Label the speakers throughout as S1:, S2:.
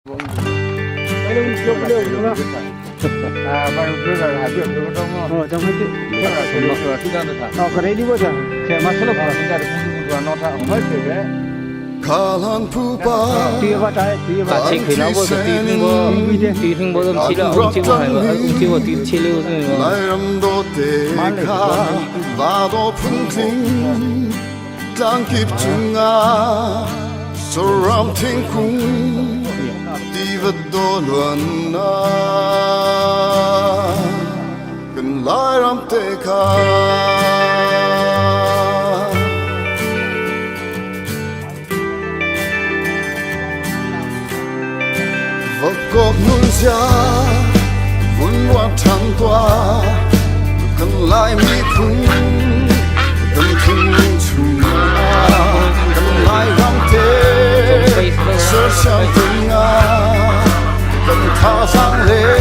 S1: Cái đúng chưa có được đúng không? À, vài hôm trước là hải biển đúng không?
S2: Trong hết tiệm.
S1: Chắc là cái lúc thứ ra được hả?
S2: Cái đấy đi bao giờ?
S1: Kẻ mà sắp vào chúng ta được cũng là nó đã hết rồi đấy.
S2: Tia vào trái, tia vào.
S3: Chính thì nó vô sự tí thương vô đồng chí là ông chưa phải và ông chưa vào tí chia lưu rồi mà
S4: Vado punting đang kịp chung so ram thiên cung đi vật đô luận cần lại ram tê ca vật cột núi giá vun hoa trắng toa cần lại mi cung cần thiên chung cần lại ram tê sơ sang từng cần tha sang lên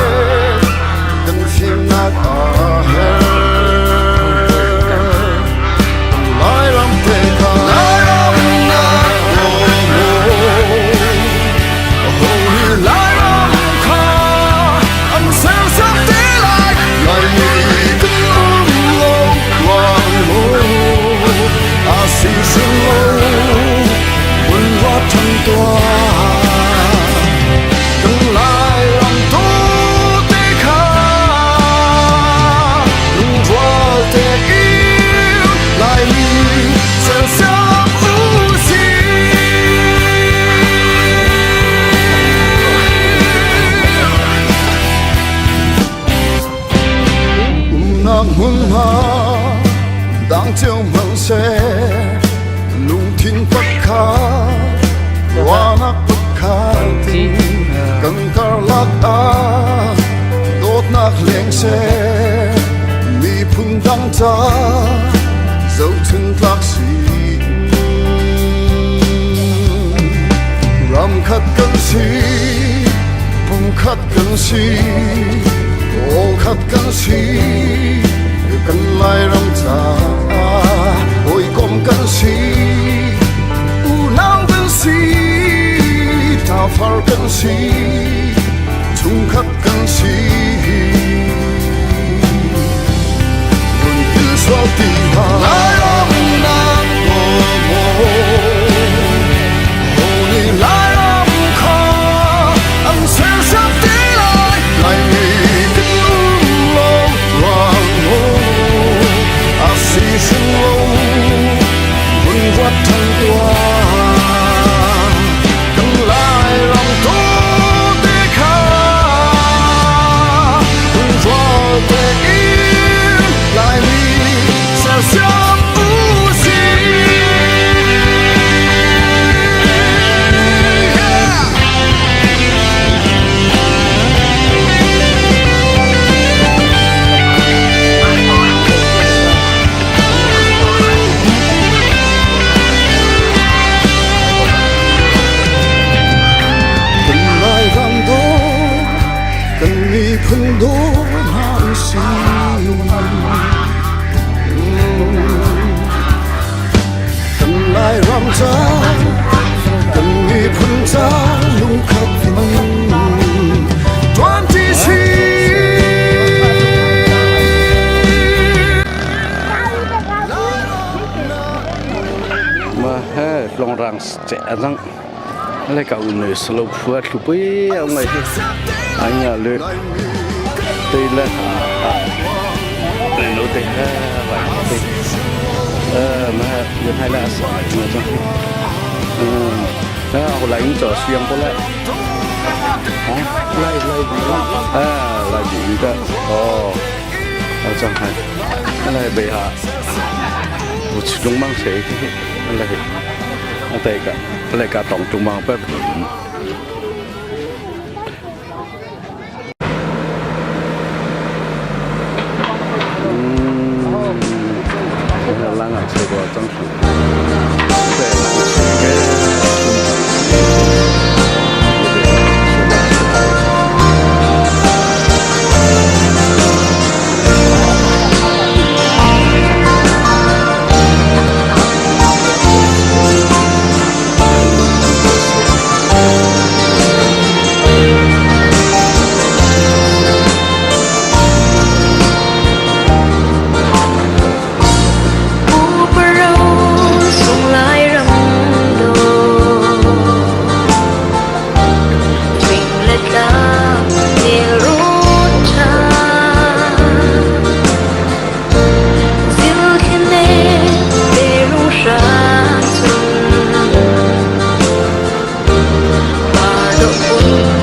S4: cần phim nát ở hè cần lại ram tê ca lại ram nát hồi lại ram ca anh sẽ sắp tới lại lại cứ lâu quang mô à xin xin lâu quân hoa trăng toa đừng lại làm tốt để khá đừng vào để yêu lại mình sẽ sớm ưu nắng muôn hoa đang chiều măng xe lung thiên bất khả hoa nát bất khả tin cầncar lạc đốt nát lên xe mi phun đắng cha dấu chân lạc xì ram khát cần xì phun khát cần xì ô khát cần xì cần lại ram cha ôi con cần xì u nang cần xì ta phar cần xì chung khát cần xì buồn cứ xóa đi hà lại ram nang ô mô hồ ni lại ram kha anh sẽ sắp tới lại lại nghĩ cứ lâu hoàng hôn à xì xin lâu vun hoa trăng toa cần lại lòng tốt để khá vun hoa để yêu lại đi sẽ sớm ưu xin phân đố hạng xì cần lại ram cha cần nghĩ phân cha lung khắc mình toan chi xì
S5: mà ha long răng trẻ răng lấy cậu người slow phượt chụp ấy ông này anh nhà luyện tây lên nấu tây vậy tây mà người Thái là sỏi mà cho họ lấy trò xuyên có lại là gì đó ở trong này cái này bị hạ một trung mang sẽ cái này tây cả cái này cả tổng trung mang bếp lang ở chơi qua trong thủ về làm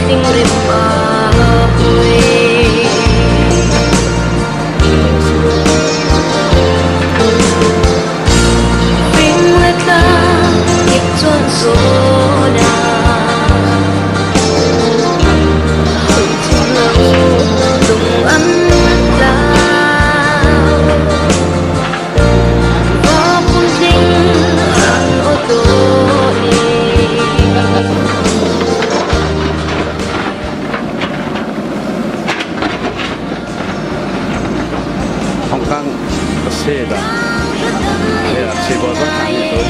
S2: tình liệm mà vui phim lệ ta kịp chuồn số
S5: Hong Kong xe đó đây là xe bò rất thẳng như tôi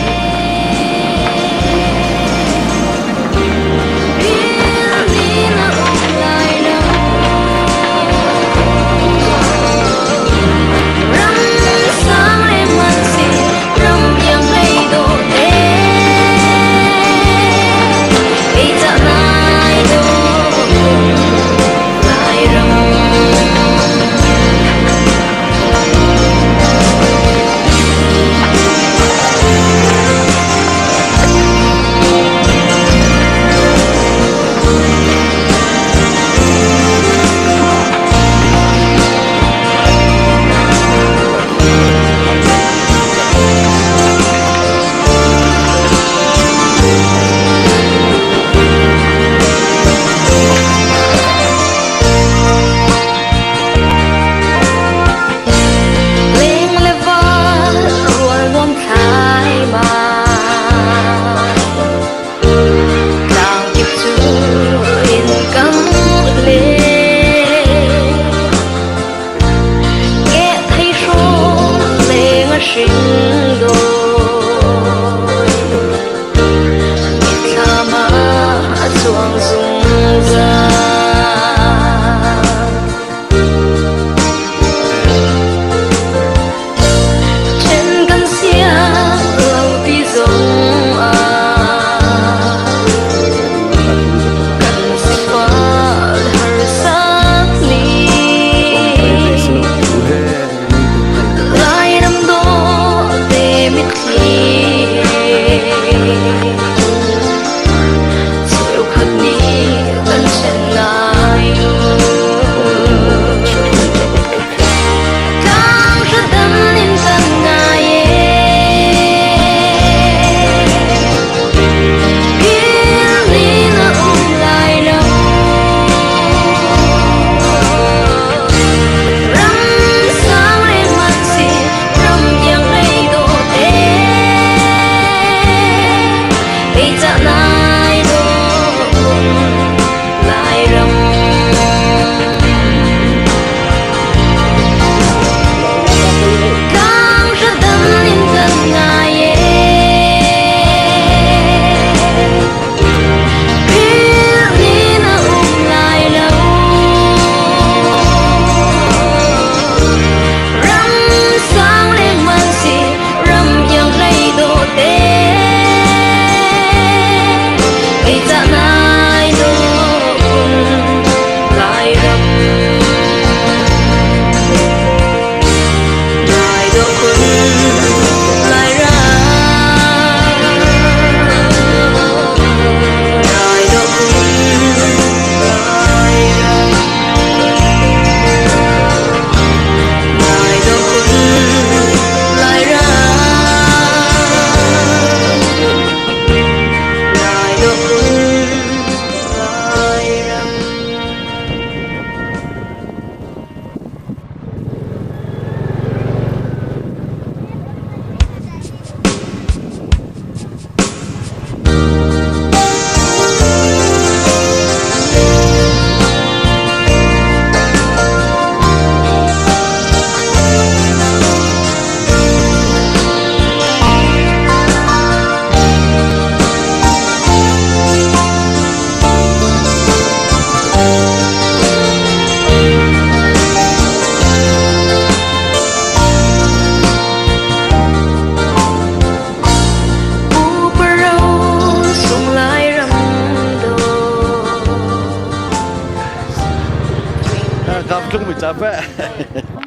S5: Chung mình capek.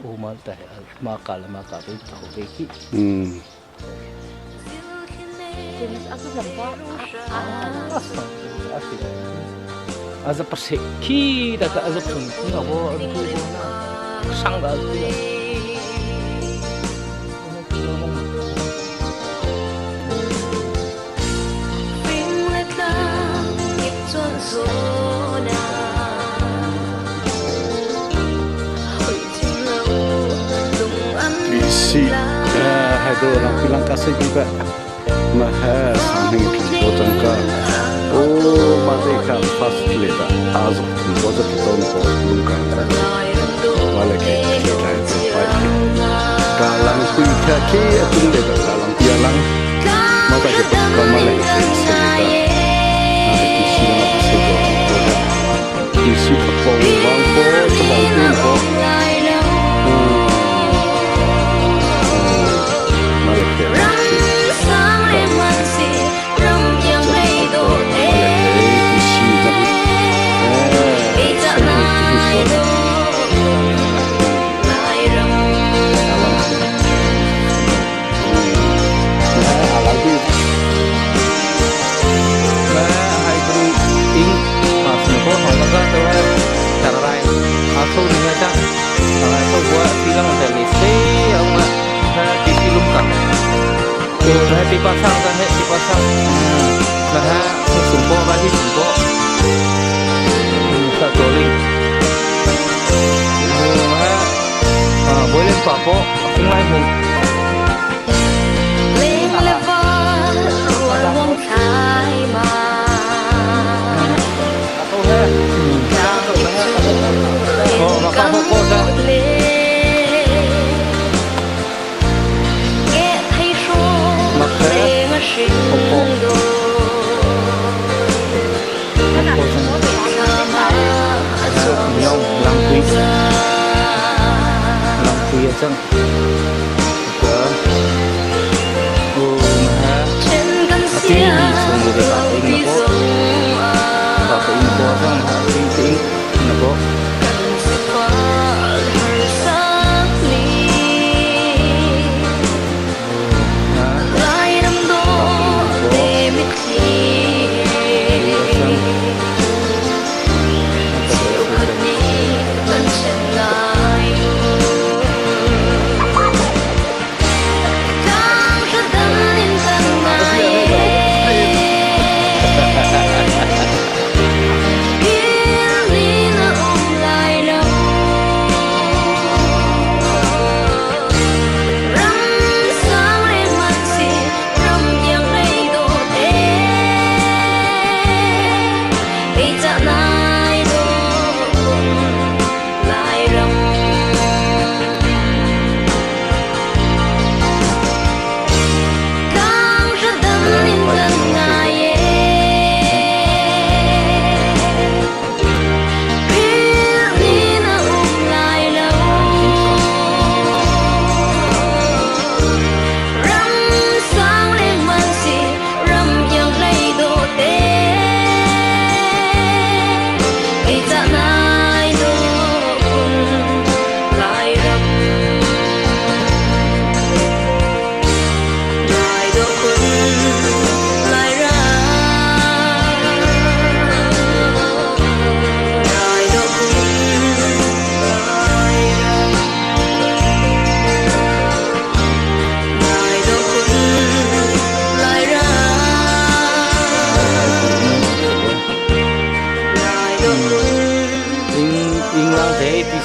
S3: Oh mantap, makan itu tahu beki.
S2: Jenis aku berapa?
S3: Asik. azab persik ki dah azab pun nggak boleh tu sangga tu
S5: isi ada orang bilang kasih juga mahal sambil bocor ka oh mereka pas kelita azab bocor kita untuk luka balik kita itu baik kalang kui kaki itu leda kalang pialang maka kita kembali kita isi tepung bangko tepung timpo dipasang kan dipasang nah sumpah lagi sumpah bisa goling boleh papo aku lain pun oh maka pokok dah nhau làm quý ở trong cửa mà cái gì xong rồi để bảo tính nó có xong hả tính nó có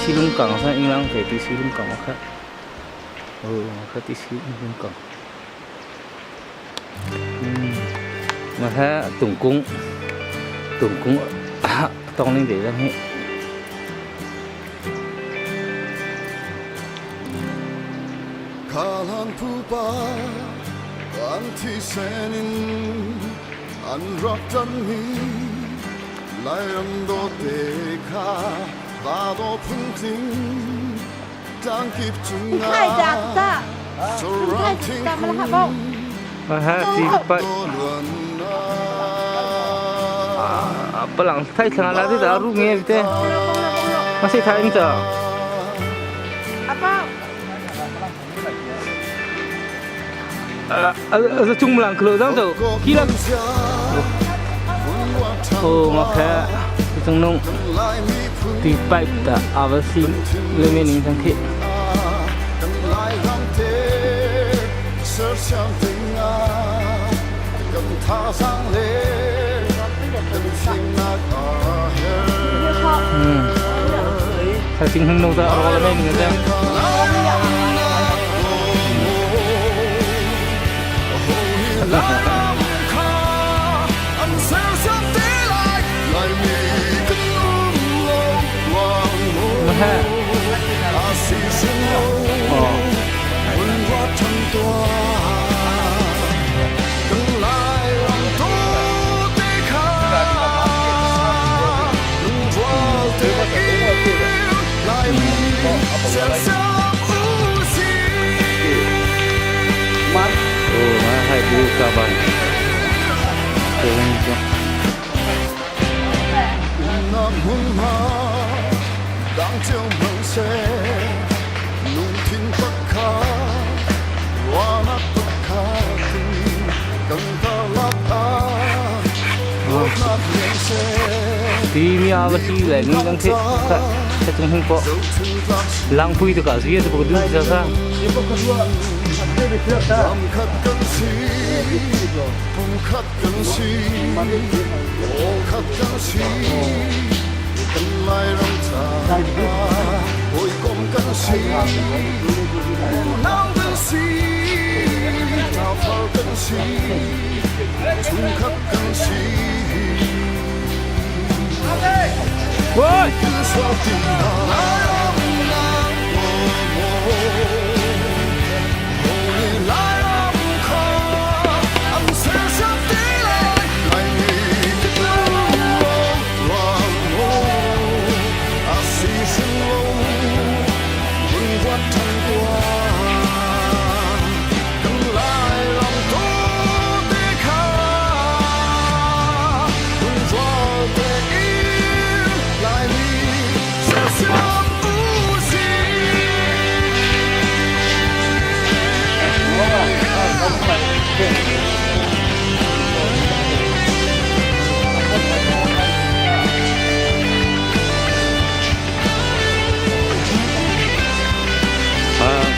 S5: silung cẳng sang in lang phải tí silung cẳng khác khác tí silung cẳng mà ha tổng cung tông lên để ra hết
S4: kalan pupa anti senin anraktan mi layam do teka 나도 풍팅 땅깁 중나 surrounding
S3: mà ha thì phải pelang thay thằng là thế đó rung nghe thế masih thay itu apa jumlah keluar tu kira oh maka tung nung ti pipe ta avasi le mening sang khi sa ting hung nung ta ro le mening ta hai bu kaban
S4: đang chiều mộng xe nung thiên bắc khá hoa nát bắc khá tình cần ta lát ta lát nát miệng xe
S3: ti mi avasi le mening sang khi sa tung hung po lang pui to ka zia to ko du sa sa
S4: làm khát cân si không khát cân si ô khát cân si cần lại rong cha ôi con cân si nào cân si nào phao cân si chung khát cân si
S3: ôi
S4: sao tình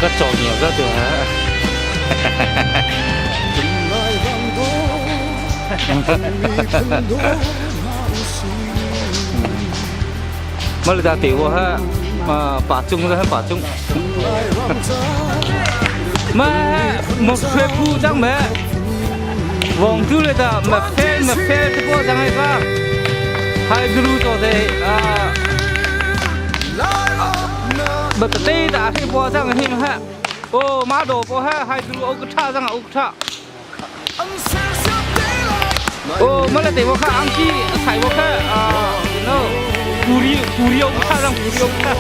S3: các trò nhiều rất được hả mà là tiểu ha mà bà chung ra bà chung mà một phép phu chẳng mẹ vòng thứ này ta mà phê thì có chẳng hay không hai guru cho thế bật tay đã thì bỏ ra cái hình ha, ô má đồ bỏ ha, hai đứa ông cứ cha ra ông cha, ô mà là để bỏ ha ăn chi, thải bỏ ha, no, curi ông cha ra curi ông cha,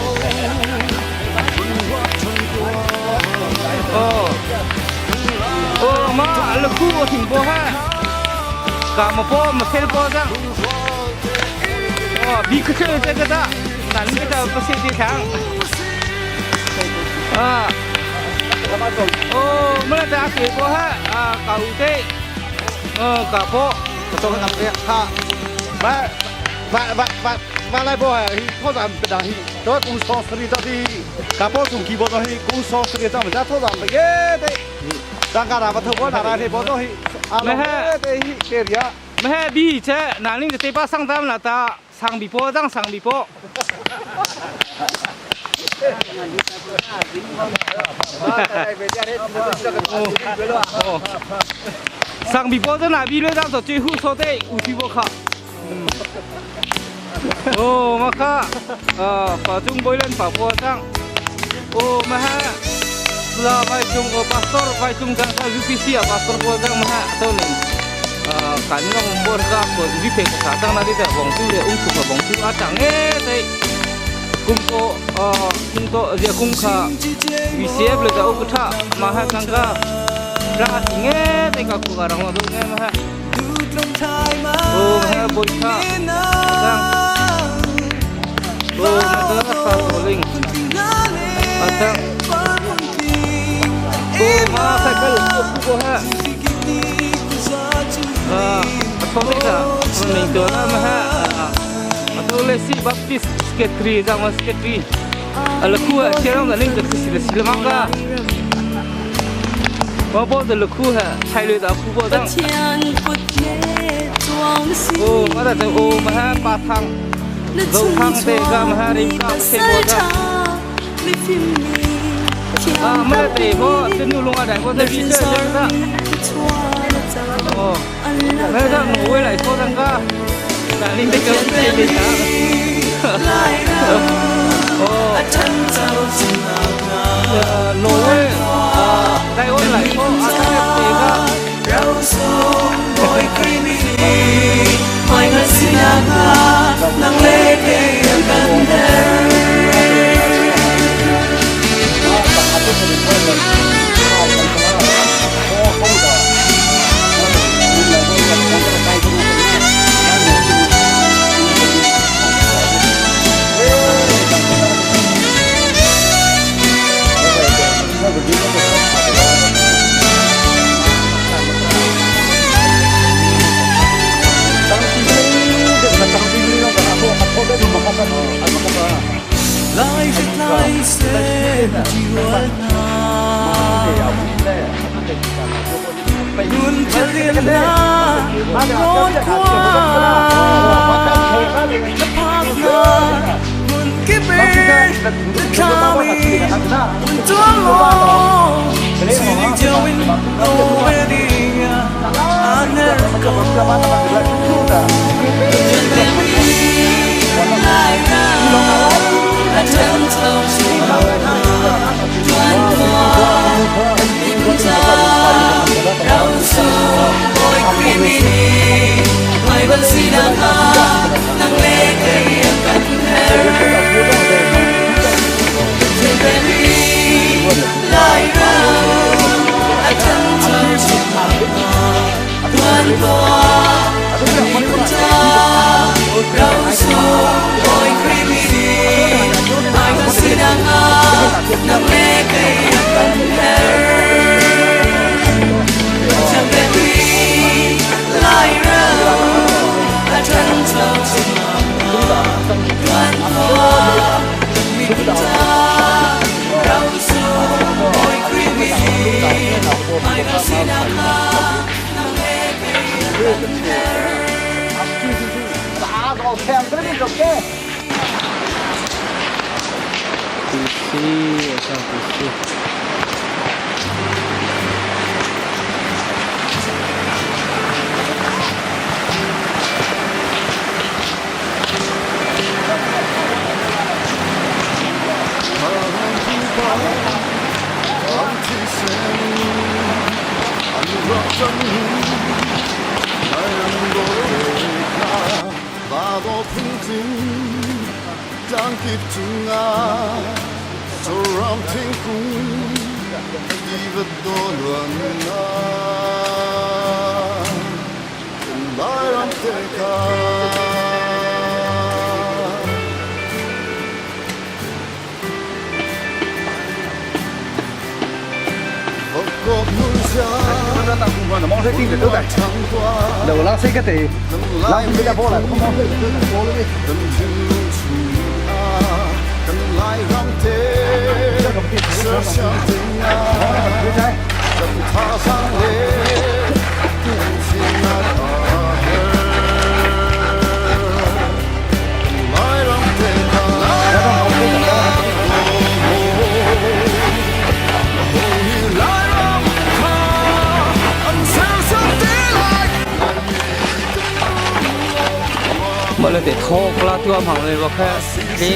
S3: ô mà là khu thỉnh bỏ ha, cả mà bỏ mà phê bỏ ra, bị cái chuyện gì cái đó, nãy cái đó có sẽ đi thắng. Mana dah asyik kau ha, kau te, kau po,
S1: tôi làm việc ha và lại bộ hay thôi làm cái đó tôi cũng so sánh cho đi cả bộ cũng kỹ bộ đó cũng so sánh cho mình ra thôi làm cái đấy đang cả làm thôi bộ nào thì bộ đó
S3: mẹ ha
S1: cái gì
S3: mẹ ha bi chứ, nãy linh cái ba sang tam là ta sang bị po đang sang bị po sang bị po là bị lừa đang tổ chức hút số đấy u chi bộ khá ô mà khá bảo chung bôi lên bảo po đang ô mà ha là vai chung pastor vai chung đang sa UPC pastor po đang mà ha tao nên cả những ông mua ra của vi phê của cả đang là đi tại vòng tu để ung thư và vòng tu ác chẳng nghe đấy cung to dia cung kha VCF le da ukutha maha sangka ra nghe tai ka ku garang do nghe maha ô maha boi kha sang ô ma ta sa rolling atang ô ma sa kal ku ha thong ni da mình to na maha atau lesi baptis sketri zaman sketri alaku cerang galing ke silamanga bapak tu laku ha cai le da aku bo dang oh ada tu oh maha patang dau thang te ga maha rim ka se bo dang mana te bo senu long ada bo te bisa jang da oh mana dah ngoi lai so dang ka da ning te ka te le da oh ngồi đây ôn lại cô ăn gì cả
S2: rau sông bồi cây mi mai ngân xin aga nang lê cây gần đây lại việc lại sẽ chịu anh luôn cho riêng na ngón qua the partner luôn kiếp bên the coming to long chỉ đi cho mình nowhere đi anh never go lại ra chân sâu chỉ màu đoan qua tình ta đau sâu ôi creamy mai vẫn suy đang nắng lê cây cận hair trên baby lại ra chân sâu chỉ màu đoan qua tình ta đau sâu ôi creamy mai vẫn suy đang nắng lê cây cận hair chẳng baby lại ra chân sâu chỉ màu đoan qua mình ta đau sâu ôi creamy mai vẫn suy đang nắng lê cây cận hair
S1: đã vào thèm tới đi được chứ
S3: Pusi, asal pusi.
S4: 나도 풍진 장 깊중아 저런 탱쿵 이것도 넌나 나랑 때가 벚꽃 물자
S1: nó tao cũng còn mong thấy kinh được tốt này đầu lang xích cái thì lang bây giờ vô lại cũng mong thấy được vô đi
S4: cần lại rong thế sơ sơ tình cần tha sang lệ xin lại rong thế
S3: mọi lần để thô qua tua hàng này vào cái đi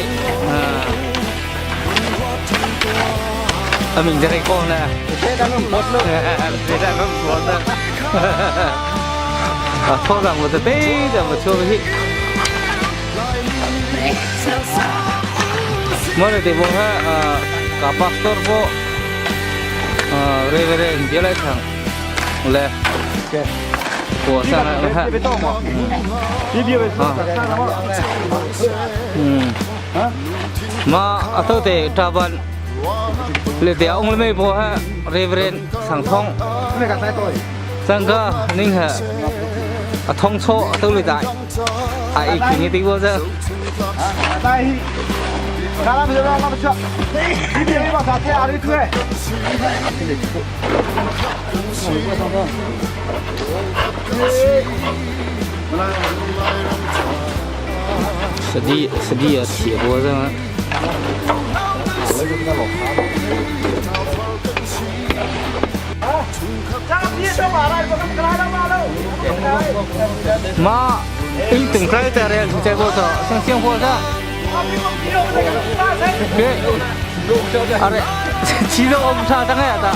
S3: mìnhจะได้ก้อนนะ
S1: thế đang ngâm bớt luôn
S3: ไม่ได้ก็ร้อนนะโทษrằng một tí giờ mà chưa biết mọi lần để vào cả pastor vô reverend dia lại thằng lẹ của sang lại ha
S1: cái to mà đi bia về
S3: mà tôi để trả vận lệ để ông lấy mấy bộ ha reverend sang thông
S1: cái này cả sai tôi
S3: sang cơ ninh ha thông số tôi lệ đại ai kini tiba je.
S1: Đây, khá là bây giờ làm chuyện. Đi đi vào giá xe đi thuê.
S3: Sedih ya tiba je. Mà ý tưởng cái tại đây chạy bộ đó, sang xiang hoa ra. Cái, à đấy, chỉ là ông cha đang nghe ta.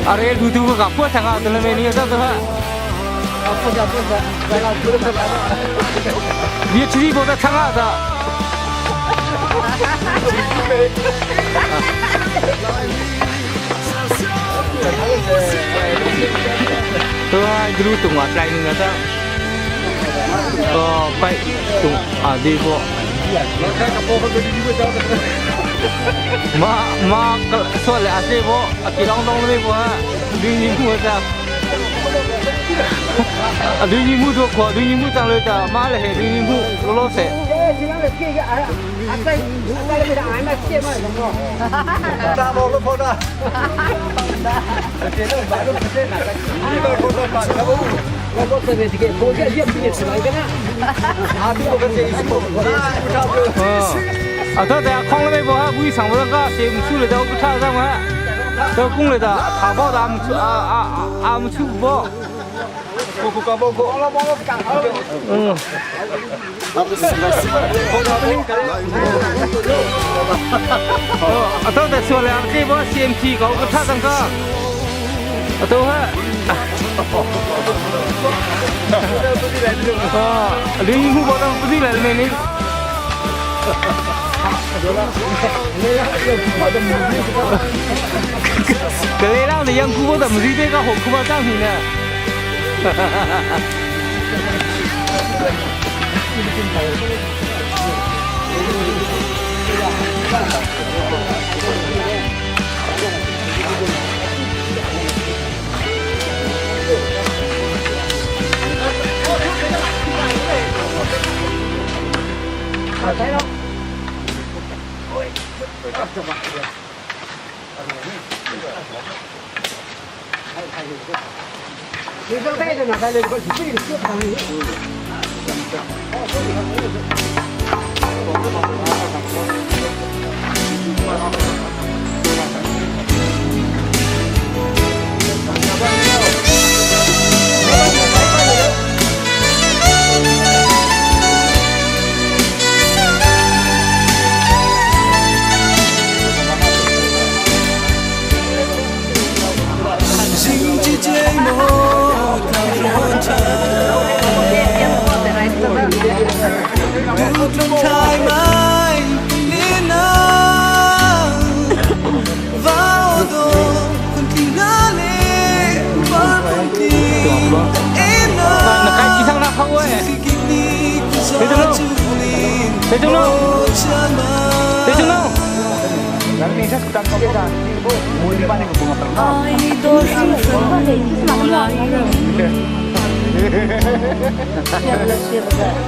S3: À đấy, dulu gặp qua thằng nào từ lần này ra thôi ha. Dia chỉ bộ thằng nào ta. Tôi dulu tunggu lain ni kata, baik tunggu di bo. Ma soal asli bo, kilang dong ni bo, di mu kata. Di mu tu kau, di mu tang le ta, malah di mu lolo se. Đó là không lấy bộ ha, vui sáng bữa đó xem chú lấy đâu cũng thà ra mà, đâu cũng lấy đó, thà bao đó am chú bao. Atau dah soal yang ni bawa CMT kau kata tangka, atau ha? Lini mu bawa budi lah ni. Kalau ni yang ku bawa budi mereka hok bawa tang ni na.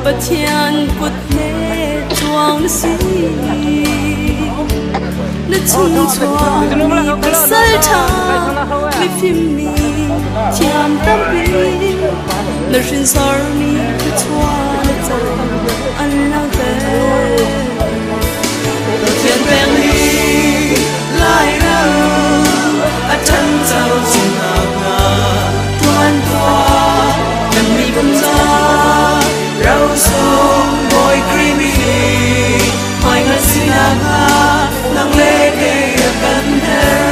S6: Bất thiên bất nề chuông xí Nó chung chuông Tất sợi thang Vì phim mi Chạm tâm bi Nó rinh sор mi Tất chua Nó chân Anh lao về Thiên bèn đi Lại ra Ở chân dạo xin hào ngà Toàn toa Đầm mi bông ra Rau sông bồi creamy Hoài ngất xin nga Nang lê kê gần her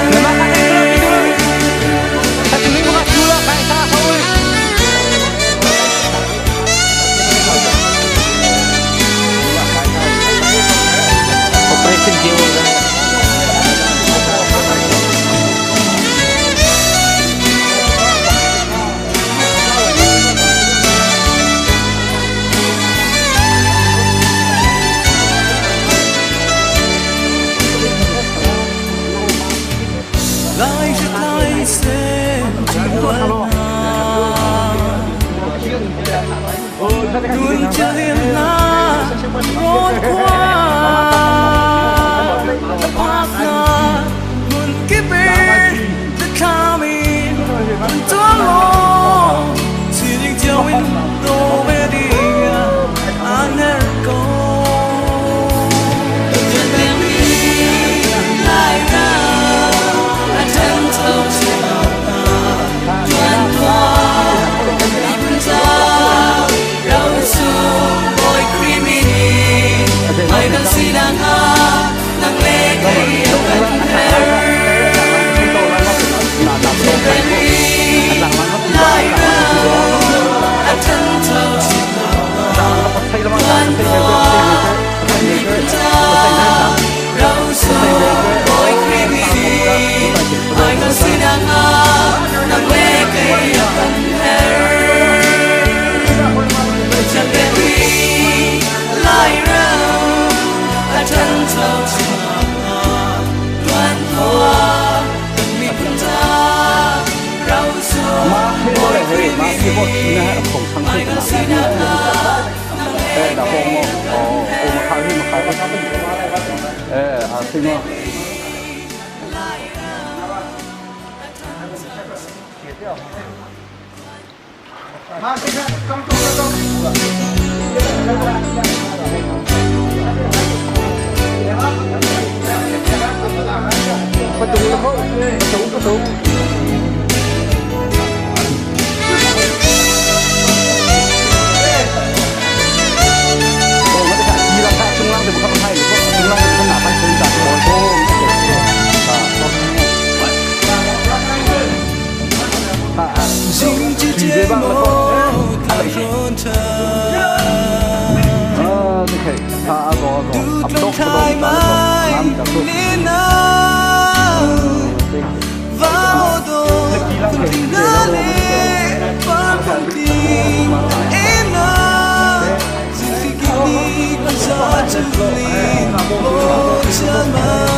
S5: thì có chỉ là không thăng
S2: mai
S5: thức
S2: ngân si na ka
S5: ê đã không mà mà khai đi mà khai ê xin mà
S2: Dinh chữ trên môi ta rôn Du trong thai mai Nên vào đồ Tình đã lệ Phán phong tình Em nà Dinh khi kịp đi Con gió chân linh Vô chân mà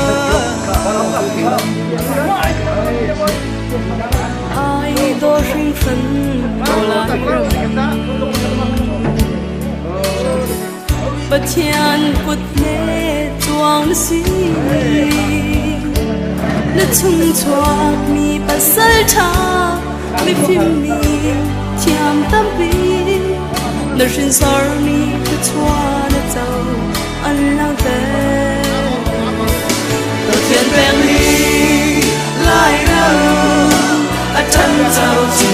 S6: ai đó sinh phân đồ lại bất thiện quật lệ chuang si nó chung choạc mi bắt sal cha mi phim mi thiam tâm bi nó sinh sar mi cứ choa nó giàu ăn lao té
S2: Thiên bèn đi lại đâu chân giàu chỉ